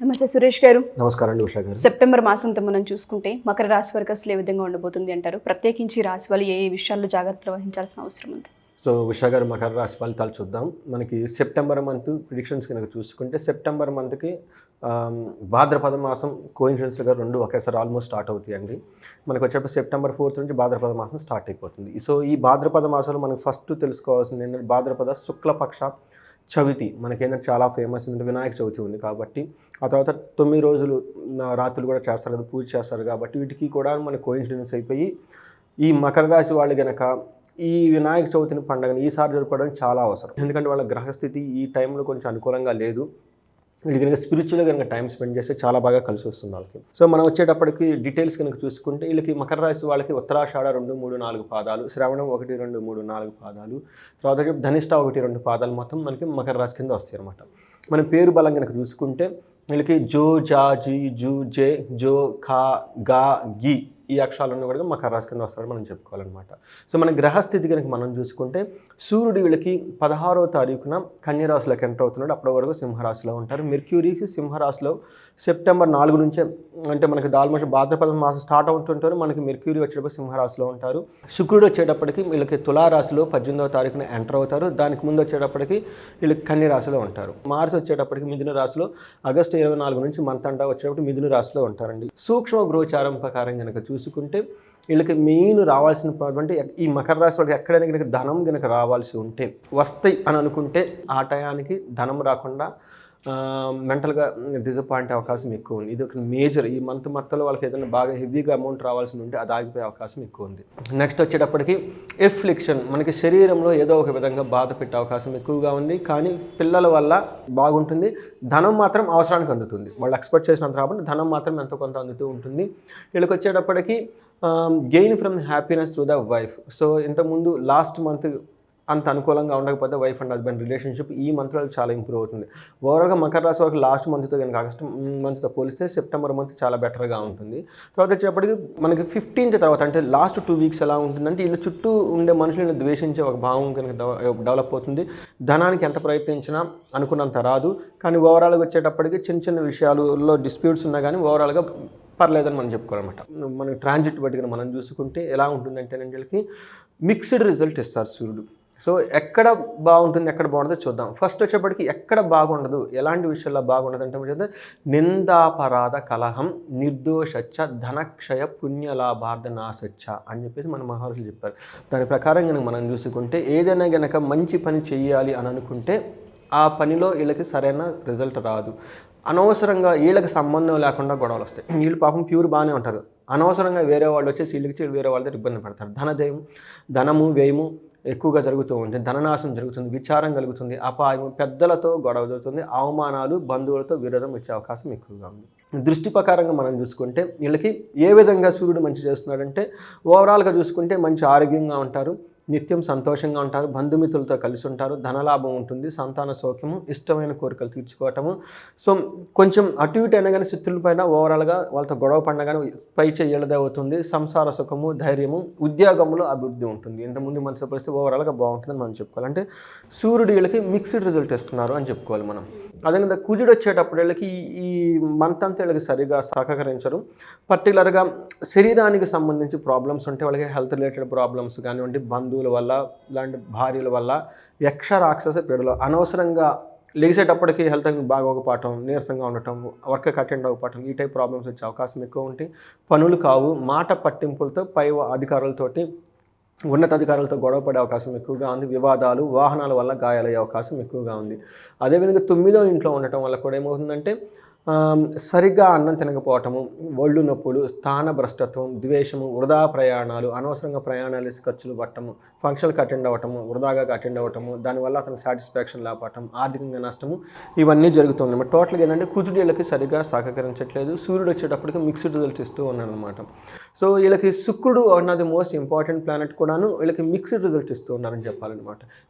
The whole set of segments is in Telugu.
నమస్తే సురేష్ గారు. నమస్కారం అండి ఉషా గారు. సెప్టెంబర్ మాసంతో మనం చూసుకుంటే మకర రాశి వారికి అసలు ఏ విధంగా ఉండబోతుంది అంటారు? ప్రత్యేకించి రాశి వాళ్ళు ఏ విషయాల్లో జాగ్రత్తలు వహించాల్సిన అవసరం ఉంది? సో ఉషా గారు, మకర రాశి ఫలితాలు చూద్దాం. మనకి సెప్టెంబర్ మంత్ ప్రిడిక్షన్స్ కనుక చూసుకుంటే సెప్టెంబర్ మంత్కి భాద్రపద మాసం కోయిన్సిడెన్స్గా రెండు ఒకేసారి ఆల్మోస్ట్ స్టార్ట్ అవుతాయండి. మనకు వచ్చేప్పుడు సెప్టెంబర్ 4th నుంచి భాద్రపద మాసం స్టార్ట్ అయిపోతుంది. సో ఈ భాద్రపద మాసంలో మనకు ఫస్ట్ తెలుసుకోవాల్సింది ఏంటంటే భాద్రపద శుక్లపక్ష చవితి మనకేంటంటే చాలా ఫేమస్ ఏంటంటే వినాయక చవితి ఉంది కాబట్టి ఆ తర్వాత 9 రోజులు రాత్రులు కూడా చేస్తారు కదా, పూజ చేస్తారు కాబట్టి వీటికి కూడా మనకు కోయిన్సిడెన్స్ అయిపోయి ఈ మకర రాశి వాళ్ళు కనుక ఈ వినాయక చవితిని పండుగను ఈసారి జరుపుకోవడానికి చాలా అవసరం. ఎందుకంటే వాళ్ళ గ్రహస్థితి ఈ టైంలో కొంచెం అనుకూలంగా లేదు. వీళ్ళు కనుక స్పిరిచువల్గా కనుక టైం స్పెండ్ చేస్తే చాలా బాగా కలిసి వస్తుంది వాళ్ళకి. సో మనం వచ్చేటప్పటికి డీటెయిల్స్ కనుక చూసుకుంటే వీళ్ళకి మకర రాశి వాళ్ళకి ఉత్తరాషాఢ 2, 3, 4 పాదాలు, శ్రవణం 1, 2, 3, 4 పాదాలు, తర్వాత ధనిష్ట 1, 2 పాదాలు మొత్తం మనకి మకర రాశి కింద వస్తాయి అనమాట. మన పేరు బలం కనుక చూసుకుంటే వీళ్ళకి జో, జా, జీ, జూ, జే, జో, ఖా, గా, గి ఈ అక్షరాలన్నీ కూడా మకర రాశి కింద వస్తారని మనం చెప్పుకోవాలన్నమాట. సో మన గ్రహస్థితి కనుక మనం చూసుకుంటే సూర్యుడు వీళ్ళకి 16వ తారీఖున కన్యరాశిలోకి ఎంటర్ అవుతున్నాడు. అప్పటి వరకు సింహరాశిలో ఉంటారు. మెర్క్యూరీకి సింహరాశిలో సెప్టెంబర్ 4 నుంచే అంటే మనకి ఆల్మోస్ట్ భాద్రపద మాసం స్టార్ట్ అవుతుంటారు. మనకి మెర్క్యూరీ వచ్చేటప్పుడు సింహరాశిలో ఉంటారు. శుక్రుడు వచ్చేటప్పటికి వీళ్ళకి తులారాశిలో 18వ తారీఖున ఎంటర్ అవుతారు. దానికి ముందు వచ్చేటప్పటికి వీళ్ళకి కన్యరాశిలో ఉంటారు. మార్చి వచ్చేటప్పటికి మిథున రాశిలో ఆగస్టు 24 నుంచి మంత్ అంతా వచ్చేటప్పుడు మిథున రాశిలో ఉంటారండి. సూక్ష్మ గోచారం ప్రకారం కనుక చూసుకుంటే వీళ్ళకి మెయిన్ రావాల్సినటువంటి ఈ మకర రాశి వాళ్ళకి ఎక్కడైనా కనుక ధనం కనుక రావాల్సి ఉంటే వస్తాయి అని అనుకుంటే ఆ టయానికి ధనం రాకుండా మెంటల్గా డిసప్పాయింట్ అవకాశం ఎక్కువ ఉంది. ఇది ఒక మేజర్ ఈ మంత్ మొత్తంలో వాళ్ళకి ఏదైనా బాగా హెవీగా అమౌంట్ రావాల్సి ఉంటే అది ఆగిపోయే అవకాశం ఎక్కువ ఉంది. నెక్స్ట్ వచ్చేటప్పటికి ఎఫ్లిక్షన్ మనకి శరీరంలో ఏదో ఒక విధంగా బాధ పెట్టే అవకాశం ఎక్కువగా ఉంది. కానీ పిల్లల వల్ల బాగుంటుంది. ధనం మాత్రం అవసరానికి అందుతుంది. వాళ్ళు ఎక్స్పెక్ట్ చేసినంత రాబట్టి ధనం మాత్రం ఎంతో కొంత అందుతూ ఉంటుంది. వీళ్ళకి వచ్చేటప్పటికి gain from happiness through the wife. So ఇంతకుముందు లాస్ట్ మంత్ అంత అనుకూలంగా ఉండకపోతే వైఫ్ అండ్ హస్బెండ్ రిలేషన్షిప్ ఈ మంత్లో చాలా ఇంప్రూవ్ అవుతుంది. ఓవరాల్గా మకర రాశి వరకు లాస్ట్ మంత్తో కనుక ఆగస్టు మంత్తో పోలిస్తే సెప్టెంబర్ మంత్ చాలా బెటర్గా ఉంటుంది. తర్వాత వచ్చేటప్పటికి మనకి 15th తర్వాత అంటే లాస్ట్ 2 వీక్స్ ఎలా ఉంటుందంటే వీళ్ళ చుట్టూ ఉండే మనుషులను ద్వేషించే ఒక భావం కనుక డెవలప్ అవుతుంది. ధనానికి ఎంత ప్రయత్నించినా అనుకున్నంత రాదు. కానీ ఓవరాల్గా వచ్చేటప్పటికి చిన్న చిన్న విషయాలలో డిస్ప్యూట్స్ ఉన్నా కానీ ఓవరాల్గా పర్లేదని మనం చెప్పుకోవాలన్నమాట. మన ట్రాన్జిట్ బట్టి మనం చూసుకుంటే ఎలా ఉంటుందంటే వీళ్ళకి మిక్స్డ్ రిజల్ట్ ఇస్తారు సూర్యుడు. సో ఎక్కడ బాగుంటుంది ఎక్కడ బాగుంటుందో చూద్దాం. ఫస్ట్ వచ్చేప్పటికి ఎక్కడ బాగుండదు, ఎలాంటి విషయాల్లో బాగుండదు అంటే నిందాపరాధ కలహం నిర్దోషచ్చ ధనక్షయ పుణ్యలాభార్థ నాసచ్చ అని చెప్పేసి మన మహర్షులు చెప్పారు. దాని ప్రకారం కనుక మనం చూసుకుంటే ఏదైనా కనుక మంచి పని చేయాలి అని అనుకుంటే ఆ పనిలో వీళ్ళకి సరైన రిజల్ట్ రాదు. అనవసరంగా వీళ్ళకి సంబంధం లేకుండా గొడవలు వస్తాయి. వీళ్ళు పాపం ప్యూర్ బాగానే ఉంటారు. అనవసరంగా వేరే వాళ్ళు వచ్చేసి వీళ్ళకి వేరే వాళ్ళ దగ్గర ఇబ్బంది పడతారు. ధనము వ్యయము ఎక్కువగా జరుగుతూ ఉంటుంది. ధననాశం జరుగుతుంది, విచారం కలుగుతుంది, అపాయం, పెద్దలతో గొడవ జరుగుతుంది, అవమానాలు, బంధువులతో విరోధం వచ్చే అవకాశం ఎక్కువగా ఉంది. దృష్టి ప్రకారంగా మనం చూసుకుంటే వీళ్ళకి ఏ విధంగా సూర్యుడు మంచి చేస్తున్నాడంటే ఓవరాల్గా చూసుకుంటే మంచి ఆరోగ్యంగా ఉంటారు, నిత్యం సంతోషంగా ఉంటారు, బంధుమిత్రులతో కలిసి ఉంటారు, ధనలాభం ఉంటుంది, సంతాన సౌఖ్యము, ఇష్టమైన కోరికలు తీర్చుకోవటము. సో కొంచెం అటు ఇటు అయినా కానీ శత్రుల పైన ఓవరాల్గా వాళ్ళతో గొడవ పడినా కానీ పై చెయ్యలదే అవుతుంది. సంసార సుఖము, ధైర్యము, ఉద్యోగంలో అభివృద్ధి ఉంటుంది. ఇంతకుముందు మనసు పరిస్థితి ఓవరాల్గా బాగుంటుందని మనం చెప్పుకోవాలి. అంటే సూర్యుడు వీళ్ళకి మిక్స్డ్ రిజల్ట్ ఇస్తున్నారు అని చెప్పుకోవాలి మనం. అదేవిధంగా కుజుడు వచ్చేటప్పుడు వీళ్ళకి ఈ మంత్ అంతా వీళ్ళకి సరిగా సహకరించరు. పర్టికులర్గా శరీరానికి సంబంధించి ప్రాబ్లమ్స్ ఉంటే వాళ్ళకి హెల్త్ రిలేటెడ్ ప్రాబ్లమ్స్ కానివ్వండి, బంధువుల వల్ల ఇలాంటి భార్యల వల్ల యక్ష రాక్షస పీడలు అనవసరంగా లేచేటప్పటికి హెల్త్ బాగోకపోవటం, నీరసంగా ఉండటం, వర్క్ అటెండ్ అవ్వకపోవటం ఈ టైప్ ప్రాబ్లమ్స్ వచ్చే అవకాశం ఎక్కువ ఉంటాయి. పనులు కావు, మాట పట్టింపులతో పై అధికారులతోటి ఉన్నతాధికారులతో గొడవ పడే అవకాశం ఎక్కువగా ఉంది. వివాదాలు, వాహనాల వల్ల గాయాలయ్యే అవకాశం ఎక్కువగా ఉంది. అదేవిధంగా 9వ ఇంట్లో ఉండటం వల్ల కూడా ఏమవుతుందంటే సరిగ్గా అన్నం తినకపోవటము, ఒళ్ళు నొప్పులు, స్థాన భ్రష్టత్వం, ద్వేషము, వృధా ప్రయాణాలు, అనవసరంగా ప్రయాణాలు ఖర్చులు పట్టము, ఫంక్షన్కి అటెండ్ అవ్వటము, వృధాగా అటెండ్ అవ్వటము, దానివల్ల అతనికి సాటిస్ఫాక్షన్ లేకపోవటం, ఆర్థికంగా నష్టము ఇవన్నీ జరుగుతుంది అన్నమాట. టోటల్గా ఏంటంటే కుజుడు వీళ్ళకి సరిగ్గా సహకరించట్లేదు. సూర్యుడు వచ్చేటప్పటికి మిక్స్డ్ రిజల్ట్ ఇస్తూ ఉన్నాడు అనమాట. సో వీళ్ళకి శుక్రుడు అన్నది మోస్ట్ ఇంపార్టెంట్ ప్లానెట్ కూడాను వీళ్ళకి మిక్స్డ్ రిజల్ట్ ఇస్తూ ఉన్నారని చెప్పాలన్నమాట.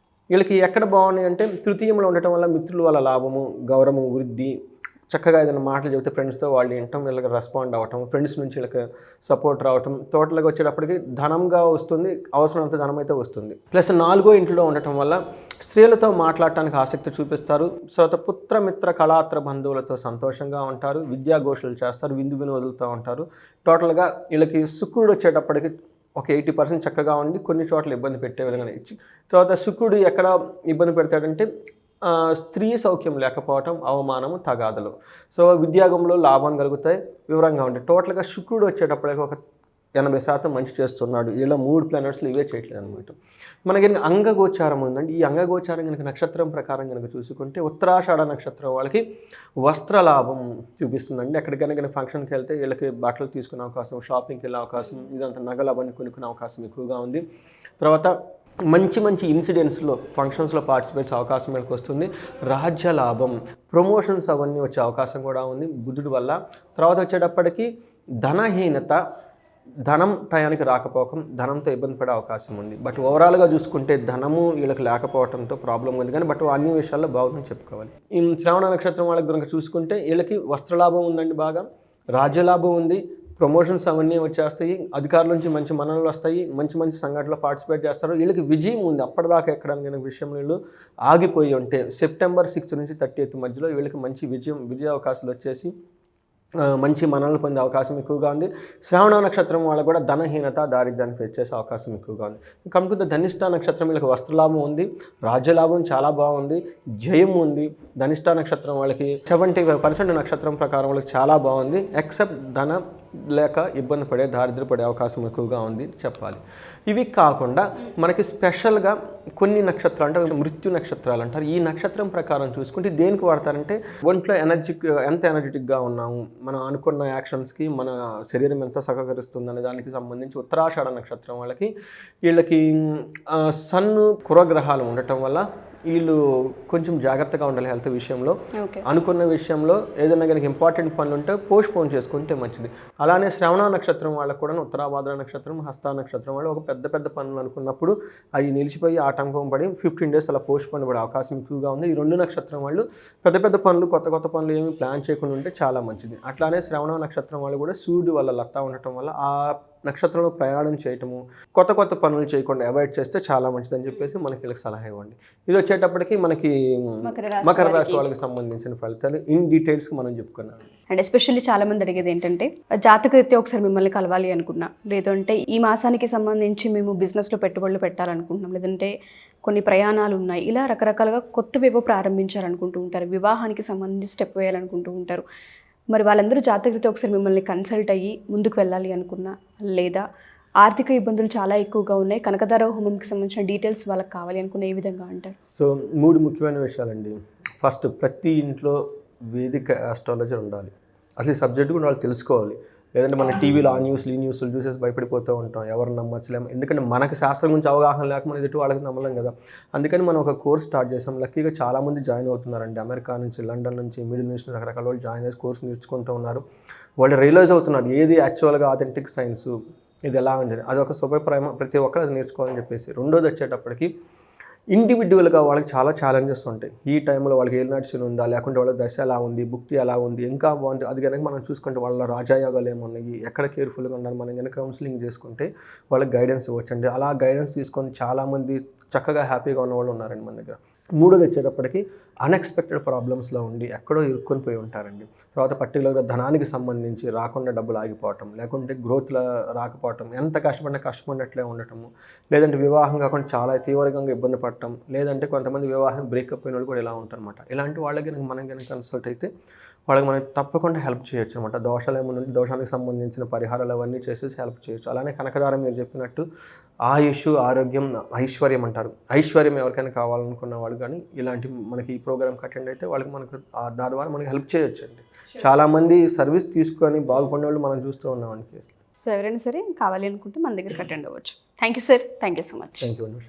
వీళ్ళకి ఎక్కడ బాగున్నాయి అంటే తృతీయంలో ఉండటం వల్ల మిత్రుల వల్ల లాభము, గౌరవము, వృద్ధి, చక్కగా ఏదైనా మాటలు చెబితే ఫ్రెండ్స్తో వాళ్ళు వినటం, వీళ్ళకి రెస్పాండ్ అవ్వటం, ఫ్రెండ్స్ నుంచి వీళ్ళకి సపోర్ట్ రావటం, టోటల్గా వచ్చేటప్పటికి ధనంగా వస్తుంది, అవసరమంత ధనం అయితే వస్తుంది. ప్లస్ 4వ ఇంట్లో ఉండటం వల్ల స్త్రీలతో మాట్లాడటానికి ఆసక్తి చూపిస్తారు. తర్వాత పుత్రమిత్ర కళాత్ర బంధువులతో సంతోషంగా ఉంటారు, విద్యాఘోషలు చేస్తారు, విందు వదులుతూ ఉంటారు. టోటల్గా వీళ్ళకి శుక్రుడు వచ్చేటప్పటికి ఒక 80% చక్కగా ఉండి కొన్ని చోట్ల ఇబ్బంది పెట్టే విధంగా ఇచ్చి, తర్వాత శుక్రుడు ఎక్కడ ఇబ్బంది పెడతాడంటే స్త్రీ సౌఖ్యం లేకపోవటం, అవమానము, తగాదలు. సో విద్యాగంలో లాభం కలుగుతాయి, వివరంగా ఉంటాయి. టోటల్గా శుక్రుడు వచ్చేటప్పటికి ఒక 80% మంచి చేస్తున్నాడు. ఇలా 3 ప్లానెట్స్లు ఇవే చేయట్లేదు అనమాట. మనకి అంగగోచారం ఉందండి. ఈ అంగగోచారం కనుక నక్షత్రం ప్రకారం కనుక చూసుకుంటే ఉత్తరాషాఢ నక్షత్రం వాళ్ళకి వస్త్రలాభం చూపిస్తుందండి. ఎక్కడికైనా ఫంక్షన్కి వెళ్తే వీళ్ళకి బట్టలు తీసుకునే అవకాశం, షాపింగ్కి వెళ్ళే అవకాశం, ఇదంతా నగలు అవన్నీ కొనుక్కునే అవకాశం ఎక్కువగా ఉంది. తర్వాత మంచి ఇన్సిడెంట్స్లో, ఫంక్షన్స్లో పార్టిసిపేట్స్ అవకాశం వీళ్ళకి వస్తుంది. రాజ్య లాభం, ప్రమోషన్స్ అవన్నీ వచ్చే అవకాశం కూడా ఉంది బుధుడి వల్ల. తర్వాత వచ్చేటప్పటికి ధనహీనత, ధనం టయానికి రాకపోవడం, ధనంతో ఇబ్బంది పడే అవకాశం ఉంది. బట్ ఓవరాల్గా చూసుకుంటే ధనము వీళ్ళకి లేకపోవడంతో ప్రాబ్లం ఉంది, కానీ బట్ అన్ని విషయాల్లో బాగుందని చెప్పుకోవాలి. ఈ శ్రవణ నక్షత్రం వాళ్ళకి కనుక చూసుకుంటే వీళ్ళకి వస్త్రలాభం ఉందండి, బాగా రాజ్యలాభం ఉంది, ప్రమోషన్స్ అవన్నీ వచ్చేస్తాయి, అధికారుల నుంచి మంచి మన్ననలు వస్తాయి, మంచి సంఘటనలో పార్టిసిపేట్ చేస్తారు. వీళ్ళకి విజయం ఉంది. అప్పటిదాకా ఎక్కడానికి విషయంలో వీళ్ళు ఆగిపోయి ఉంటే సెప్టెంబర్ 6 నుంచి 30 మధ్యలో వీళ్ళకి మంచి విజయ అవకాశాలు వచ్చేసి మంచి మన్ననలు పొందే అవకాశం ఎక్కువగా ఉంది. శ్రవణ నక్షత్రం వాళ్ళకు కూడా ధనహీనత, దారిద్ర్యాన్ని ఫేస్ చేసే అవకాశం ఎక్కువగా ఉంది. కంప్లీట్ ధనిష్ట నక్షత్రం వీళ్ళకి వస్త్రలాభం ఉంది, రాజ్యలాభం చాలా బాగుంది, జయం ఉంది. ధనిష్ట నక్షత్రం వాళ్ళకి 75% నక్షత్రం ప్రకారం వాళ్ళకి చాలా బాగుంది. ఎక్సెప్ట్ ధన లేక ఇబ్బంది పడే, దారిద్ర్యపడే అవకాశం ఎక్కువగా ఉంది చెప్పాలి. ఇవి కాకుండా మనకి స్పెషల్గా కొన్ని నక్షత్రాలు అంటే మృత్యు నక్షత్రాలు అంటారు. ఈ నక్షత్రం ప్రకారం చూసుకుంటే దేనికి వాడతారంటే ఒంట్లో ఎంత ఎనర్జెటిక్గా ఉన్నాము, మనం అనుకున్న యాక్షన్స్కి మన శరీరం ఎంత సహకరిస్తుంది అనే దానికి సంబంధించి ఉత్తరాషాఢ నక్షత్రం వీళ్ళకి సన్ను కురగ్రహాలు ఉండటం వల్ల వీళ్ళు కొంచెం జాగ్రత్తగా ఉండాలి హెల్త్ విషయంలో. అనుకున్న విషయంలో ఏదైనా కనుక ఇంపార్టెంట్ పనులు ఉంటే పోస్ట్పోన్ చేసుకుంటే మంచిది. అలానే శ్రవణ నక్షత్రం వాళ్ళకు కూడా ఉత్తరాభాద్ర నక్షత్రం, హస్త నక్షత్రం వాళ్ళు ఒక పెద్ద పనులు అనుకున్నప్పుడు అవి నిలిచిపోయి ఆటంకం పడి 15 days అలా పోస్ట్పోన్ పడే అవకాశం ఎక్కువగా ఉంది. ఈ 2 నక్షత్రం వాళ్ళు పెద్ద పనులు, కొత్త పనులు ఏమి ప్లాన్ చేయకుండా ఉంటే చాలా మంచిది. అట్లానే శ్రవణ నక్షత్రం వాళ్ళు కూడా సూర్యుడు వల్ల లతా ఉండటం వల్ల ఆ నక్షత్రంలో ప్రయాణం చేయటము, కొత్త పనులు చేయకుండా అవాయిడ్ చేస్తే చాలా మంచిదని చెప్పేసి మనకి వీళ్ళకి సలహా ఇవ్వండి. ఇది వచ్చేటప్పటికి మనకి మకర రాశి వాళ్ళకి సంబంధించిన ఫలితాలు ఇన్ డీటెయిల్స్కి మనం చెప్పుకున్నాం. అండ్ ఎస్పెషల్లీ చాలా మంది అడిగేది ఏంటంటే జాతకరీత్యా ఒకసారి మిమ్మల్ని కలవాలి అనుకున్నా, లేదంటే ఈ మాసానికి సంబంధించి మేము బిజినెస్లో పెట్టుబడులు పెట్టాలనుకుంటున్నాం, లేదంటే కొన్ని ప్రయాణాలు ఉన్నాయి, ఇలా రకరకాలుగా కొత్తవేవో ప్రారంభించాలనుకుంటూ ఉంటారు, వివాహానికి సంబంధించి స్టెప్ వేయాలనుకుంటూ ఉంటారు. మరి వాళ్ళందరూ జాతకరీత్యా ఒకసారి మిమ్మల్ని కన్సల్ట్ అయ్యి ముందుకు వెళ్ళాలి అనుకున్నా, లేదా ఆర్థిక ఇబ్బందులు చాలా ఎక్కువగా ఉన్నాయి, కనకదార హోమంకి సంబంధించిన డీటెయిల్స్ వాళ్ళకి కావాలి అనుకున్న ఏ విధంగా అంటారు? సో 3 ముఖ్యమైన విషయాలండి. ఫస్ట్, ప్రతి ఇంట్లో వేదిక ఆస్ట్రాలజర్ ఉండాలి. అసలు ఈ సబ్జెక్ట్ కూడా వాళ్ళు తెలుసుకోవాలి. లేదంటే మన టీవీలో ఆ న్యూస్లు, ఈ న్యూస్లు చూసేసి భయపడిపోతూ ఉంటాం, ఎవరు నమ్మచ్చలేము. ఎందుకంటే మనకు శాస్త్రం గురించి అవగాహన లేక మనం ఎదుటి వాళ్ళకి నమ్మలేం కదా. అందుకని మనం ఒక కోర్స్ స్టార్ట్ చేసాం. లక్కీగా చాలామంది జాయిన్ అవుతున్నారండి. అమెరికా నుంచి, లండన్ నుంచి, మిడిల్ ఈస్ట్ రకరకాల వాళ్ళు జాయిన్ చేసి కోర్స్ నేర్చుకుంటూ ఉన్నారు. వాళ్ళు రియలైజ్ అవుతున్నారు ఏది యాక్చువల్గా ఆథెంటిక్ సైన్స్, ఇది ఎలా ఉంటుంది. అది ఒక శుభప్రాయం, ప్రతి ఒక్కరు అది నేర్చుకోవాలని చెప్పేసి. రెండోది వచ్చేటప్పటికి ఇండివిజువల్గా వాళ్ళకి చాలా ఛాలెంజెస్ ఉంటాయి. ఈ టైంలో వాళ్ళకి ఏలినాటి ఉందా, లేకుంటే వాళ్ళ దశ ఎలా ఉంది, భుక్తి ఎలా ఉంది, ఇంకా బాగుంది. అది కనుక మనం చూసుకుంటే వాళ్ళ రాజయోగాలు ఏమున్నాయి, ఎక్కడ కేర్ఫుల్గా ఉండాలి, మనం కనుక కౌన్సిలింగ్ చేసుకుంటే వాళ్ళకి గైడెన్స్ ఇవ్వచ్చండి. అలా గైడెన్స్ తీసుకొని చాలామంది చక్కగా హ్యాపీగా ఉన్న వాళ్ళు ఉన్నారండి మన దగ్గర. మూడోది వచ్చేటప్పటికి అన్ఎక్స్పెక్టెడ్ ప్రాబ్లమ్స్లో ఉండి ఎక్కడో ఇరుక్కొని పోయి ఉంటారండి. తర్వాత పర్టికులర్గా ధనానికి సంబంధించి రాకుండా డబ్బులు ఆగిపోవటం, లేకుంటే గ్రోత్లో రాకపోవటం, ఎంత కష్టపడినట్లే ఉండటము, లేదంటే వివాహం కాకుండా చాలా తీవ్రంగా ఇబ్బంది పడటం, లేదంటే కొంతమంది వివాహం బ్రేకప్ అయిన వాళ్ళు కూడా ఇలా ఉంటారన్నమాట. ఇలాంటి వాళ్ళకి మనం కనుక కన్సల్ట్ అయితే వాళ్ళకి మనం తప్పకుండా హెల్ప్ చేయొచ్చు అనమాట. దోషాలు ఏమైనా దోషానికి సంబంధించిన పరిహారాలు అవన్నీ చేసేసి హెల్ప్ చేయొచ్చు. అలానే కనకదారం మీరు చెప్పినట్టు ఆయుష్, ఆరోగ్యం, ఐశ్వర్యం అంటారు. ఐశ్వర్యం ఎవరికైనా కావాలనుకున్న వాళ్ళు కానీ ఇలాంటి మనకి ఈ ప్రోగ్రామ్కి అటెండ్ అయితే వాళ్ళకి మనకు దాని ద్వారా మనకి హెల్ప్ చేయొచ్చు అండి. చాలామంది సర్వీస్ తీసుకొని బాగుపడిన వాళ్ళు మనం చూస్తూ ఉన్నామండి. సో ఎవరైనా సరే కావాలి అనుకుంటే మన దగ్గరికి అటెండ్ అవ్వచ్చు. Thank you sir, thank you so much. Thank you అండి.